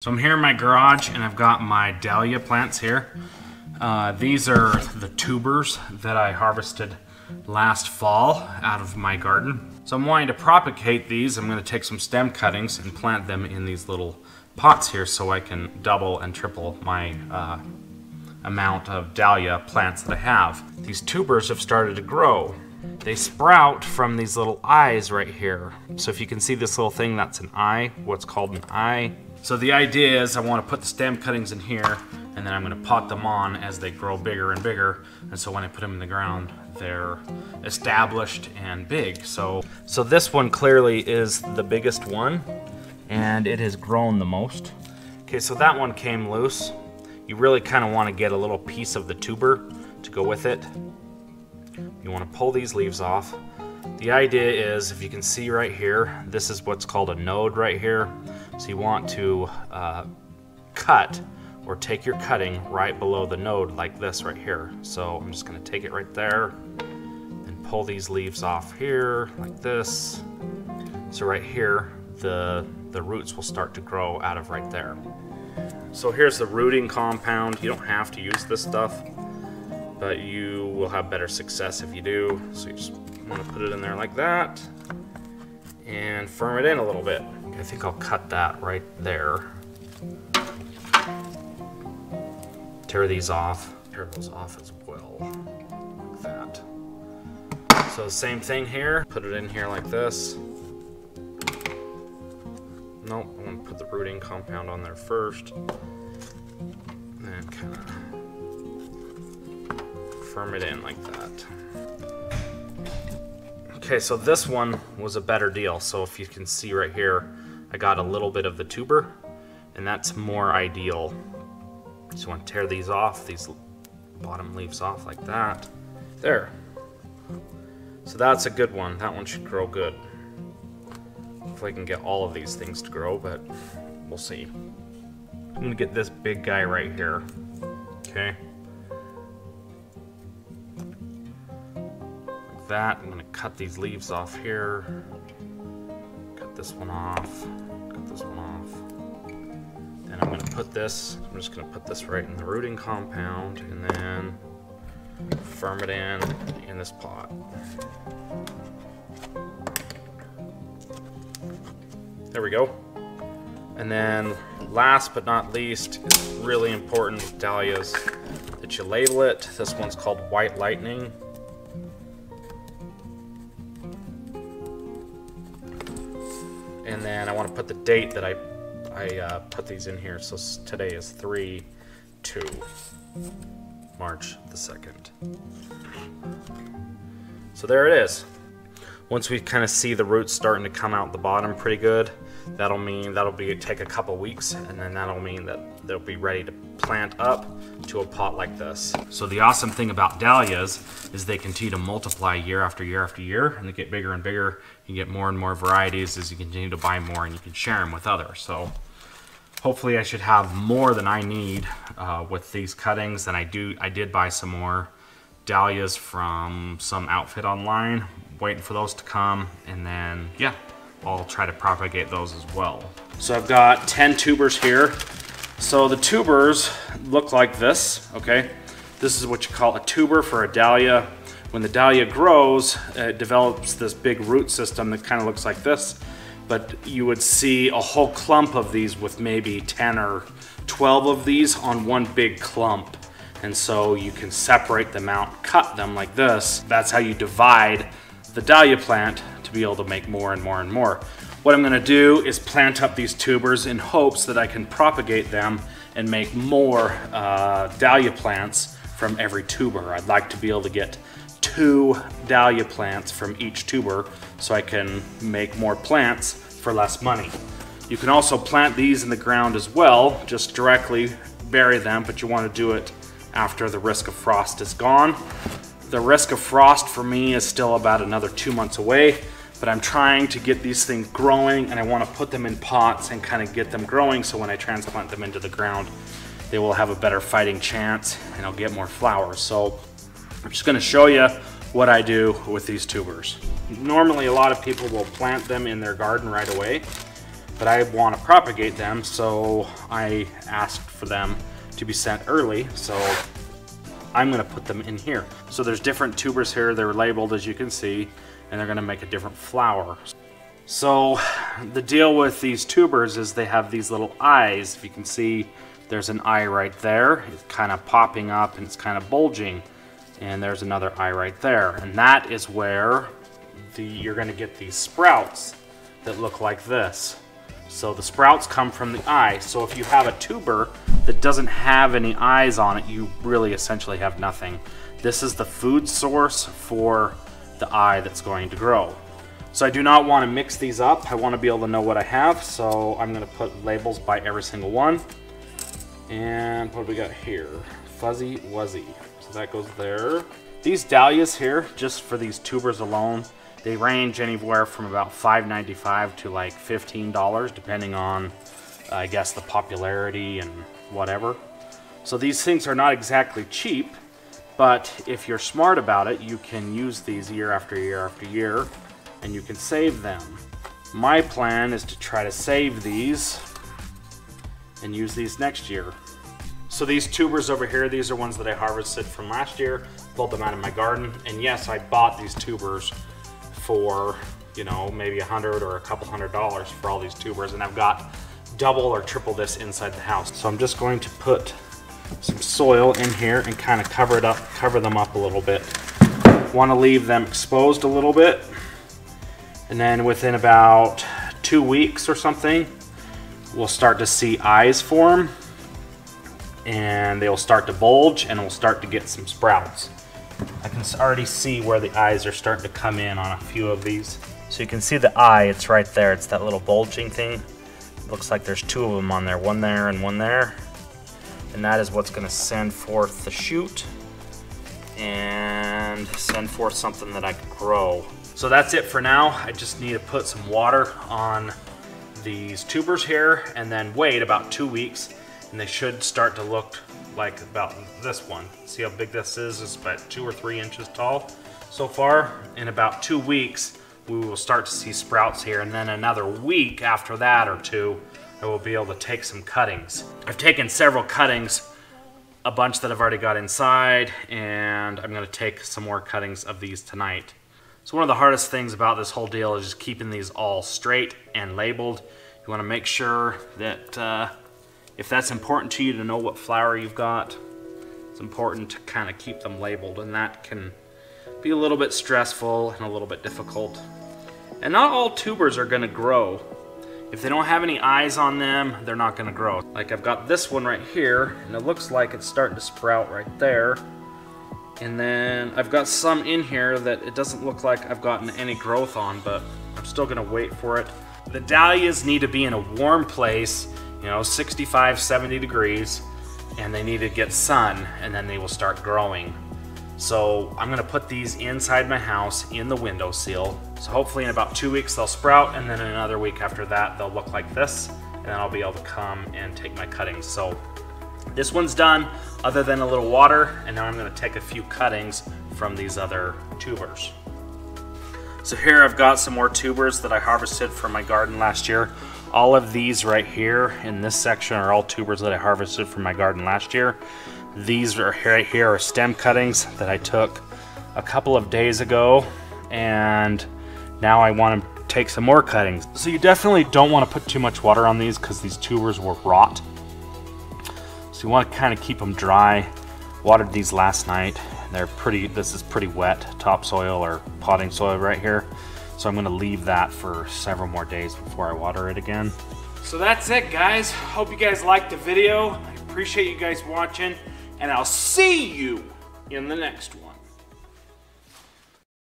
So I'm here in my garage and I've got my dahlia plants here. These are the tubers that I harvested last fall out of my garden. So I'm wanting to propagate these. I'm going to take some stem cuttings and plant them in these little pots here so I can double and triple my amount of dahlia plants that I have. These tubers have started to grow. They sprout from these little eyes right here. So if you can see this little thing, that's an eye, what's called an eye. So the idea is I want to put the stem cuttings in here and then I'm going to pot them on as they grow bigger and bigger. And so when I put them in the ground, they're established and big. So this one clearly is the biggest one and it has grown the most. Okay, so that one came loose. You really kind of want to get a little piece of the tuber to go with it. You want to pull these leaves off. The idea is, if you can see right here, this is what's called a node right here. So you want to cut or take your cutting right below the node like this right here. So I'm just going to take it right there and pull these leaves off here like this. So right here, the roots will start to grow out of right there. So here's the rooting compound. You don't have to use this stuff, but you will have better success if you do. So you just want to put it in there like that and firm it in a little bit. I think I'll cut that right there. Tear these off. Tear those off as well, like that. So the same thing here. Put it in here like this. Nope, I'm gonna put the rooting compound on there first. And kind of firm it in like that. Okay, so this one was a better deal. So if you can see right here, I got a little bit of the tuber, and that's more ideal. So you want to tear these off, these bottom leaves off like that. There. So that's a good one. That one should grow good. Hopefully I can get all of these things to grow, but we'll see. I'm gonna get this big guy right here. Okay. Like that. I'm gonna cut these leaves off here. Cut this one off. Cut this one off. Then I'm gonna put this. I'm just gonna put this right in the rooting compound and then firm it in this pot. There we go. And then last but not least, it's really important with dahlias that you label it. This one's called White Lightning. And then I want to put the date that I put these in here. So today is 3/2, March the 2nd. So there it is. Once we kind of see the roots starting to come out the bottom pretty good, that'll take a couple weeks, and then that'll mean that they'll be ready to plant up to a pot like this. So the awesome thing about dahlias is they continue to multiply year after year after year, and they get bigger and bigger. You get more and more varieties as you continue to buy more, and you can share them with others. So hopefully I should have more than I need with these cuttings, and I did buy some more dahlias from some outfit online, waiting for those to come, and then yeah, I'll try to propagate those as well. So I've got 10 tubers here. So the tubers look like this, okay? This is what you call a tuber for a dahlia. When the dahlia grows, it develops this big root system that kind of looks like this, but you would see a whole clump of these with maybe 10 or 12 of these on one big clump. And so you can separate them out, cut them like this. That's how you divide the dahlia plant to be able to make more and more and more. What I'm gonna do is plant up these tubers in hopes that I can propagate them and make more dahlia plants from every tuber. I'd like to be able to get 2 dahlia plants from each tuber so I can make more plants for less money. You can also plant these in the ground as well, just directly bury them, but you wanna do it after the risk of frost is gone. The risk of frost for me is still about another 2 months away, but I'm trying to get these things growing, and I want to put them in pots and kind of get them growing so when I transplant them into the ground, they will have a better fighting chance and I'll get more flowers. So I'm just going to show you what I do with these tubers. Normally a lot of people will plant them in their garden right away, but I want to propagate them, so I asked for them to be sent early, so I'm going to put them in here. So there's different tubers here, they're labeled as you can see, and they're going to make a different flower. So the deal with these tubers is they have these little eyes. If you can see, there's an eye right there. It's kind of popping up and it's kind of bulging. And there's another eye right there. And that is where you're going to get these sprouts that look like this. So the sprouts come from the eye. So if you have a tuber that doesn't have any eyes on it, you really essentially have nothing. This is the food source for the eye that's going to grow. So I do not want to mix these up. I want to be able to know what I have. So I'm going to put labels by every single one. And what do we got here? Fuzzy Wuzzy. So that goes there. These dahlias here, just for these tubers alone, they range anywhere from about $5.95 to like $15, depending on, I guess, the popularity and whatever. So these things are not exactly cheap, but if you're smart about it, you can use these year after year after year, and you can save them. My plan is to try to save these and use these next year. So these tubers over here, these are ones that I harvested from last year, pulled them out of my garden, and yes, I bought these tubers for, you know, maybe $100 or a couple $100 for all these tubers, and I've got double or triple this inside the house. So I'm just going to put some soil in here and kind of cover them up a little bit. Want to leave them exposed a little bit, and then within about 2 weeks or something, we'll start to see eyes form, and they'll start to bulge, and we'll start to get some sprouts. I can already see where the eyes are starting to come in on a few of these. So you can see the eye, it's right there. It's that little bulging thing. Looks like there's two of them on there, one there and one there. And that is what's gonna send forth the shoot and send forth something that I can grow. So that's it for now. I just need to put some water on these tubers here and then wait about 2 weeks, and they should start to look like about this one. See how big this is? It's about 2 or 3 inches tall so far. In about 2 weeks, we will start to see sprouts here, and then another week after that or two, I will be able to take some cuttings. I've taken several cuttings, a bunch that I've already got inside, and I'm gonna take some more cuttings of these tonight. So one of the hardest things about this whole deal is just keeping these all straight and labeled. You wanna make sure that if that's important to you to know what flower you've got, it's important to kind of keep them labeled, and that can be a little bit stressful and a little bit difficult. And not all tubers are gonna grow. If they don't have any eyes on them, they're not gonna grow. Like I've got this one right here, and it looks like it's starting to sprout right there. And then I've got some in here that it doesn't look like I've gotten any growth on, but I'm still gonna wait for it. The dahlias need to be in a warm place, you know, 65, 70 degrees, and they need to get sun, and then they will start growing. So I'm gonna put these inside my house in the windowsill. So hopefully in about 2 weeks they'll sprout, and then another week after that they'll look like this, and then I'll be able to come and take my cuttings. So this one's done, other than a little water, and now I'm gonna take a few cuttings from these other tubers. So here I've got some more tubers that I harvested from my garden last year. All of these right here in this section are all tubers that I harvested from my garden last year. These are right here are stem cuttings that I took a couple of days ago, and now I want to take some more cuttings. So you definitely don't want to put too much water on these because these tubers will rot. So you want to kind of keep them dry. Watered these last night. This is pretty wet topsoil or potting soil right here. So I'm gonna leave that for several more days before I water it again. So that's it, guys. Hope you guys liked the video. I appreciate you guys watching, and I'll see you in the next one.